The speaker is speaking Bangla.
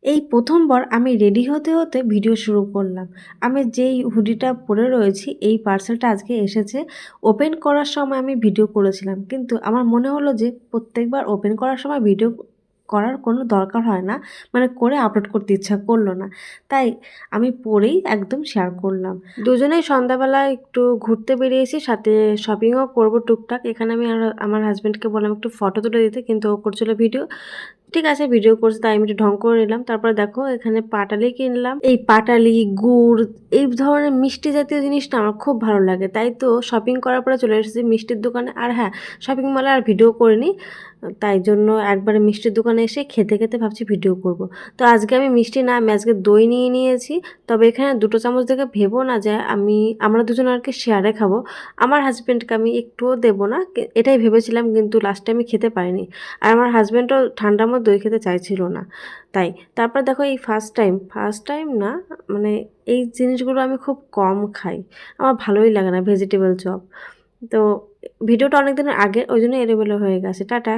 এই প্রথমবার আমি রেডি হতে, হতে ভিডিও শুরু করলাম। আমি যেই হুডিটা পরে রয়েছি এই পার্সেলটা আজকে এসেছে। ওপেন করার সময় আমি ভিডিও করেছিলাম। কিন্তু আমার মনে হলো যে প্রত্যেকবার ওপেন করার সময় ভিডিও করার কোনো দরকার হয় না। মানে করে আপলোড করতে ইচ্ছা করলো না। তাই আমি পরেই একদম শেয়ার করলাম। দুজনেই সন্ধ্যাবেলা একটু ঘুরতে বেরিয়েছি, সাথে শপিংও করব টুকটাক। এখানে আমি আর আমার হাসব্যান্ডকে বললাম একটু ফটো তুলে দিতে, কিন্তু ও করছিল ভিডিও। ঠিক আছে, ভিডিও করছে তাই আমি একটু ঢং করে নিলাম। তারপরে দেখো এখানে পাটালি কিনলাম। এই পাটালি, গুড়, এই ধরনের মিষ্টি জাতীয় জিনিসটা আমার খুব ভালো লাগে। তাই তো শপিং করার পরে চলে এসেছি মিষ্টির দোকানে। আর হ্যাঁ, শপিং মলে আর ভিডিও করিনি। তাই জন্য একবারে মিষ্টির দোকানে এসে খেতে খেতে ভাবছি ভিডিও করব। তো আজকে আমি মিষ্টি না, আমি আজকে দই নিয়ে নিয়েছি। তবে এখানে 2 চামচ দেখে ভেবো না যে আমরা দুজন আর কি শেয়ারে খাবো। আমার হাজব্যান্ডকে আমি একটুও দেবো না, এটাই ভেবেছিলাম, কিন্তু লাস্টে আমি খেতে পারিনি। আর আমার হাজব্যান্ডও ঠান্ডার মধ্যে দই খেতে চাইছিল না। তাই তারপর দেখো এই ফার্স্ট টাইম না, মানে এই জিনিসগুলো আমি খুব কম খাই। আমার ভালোই লাগে না ভেজিটেবল চপ। তো ভিডিওটা অনেক দিনের আগের, ওই জন্য এলোমেলো হয়ে গেছে। টাটা।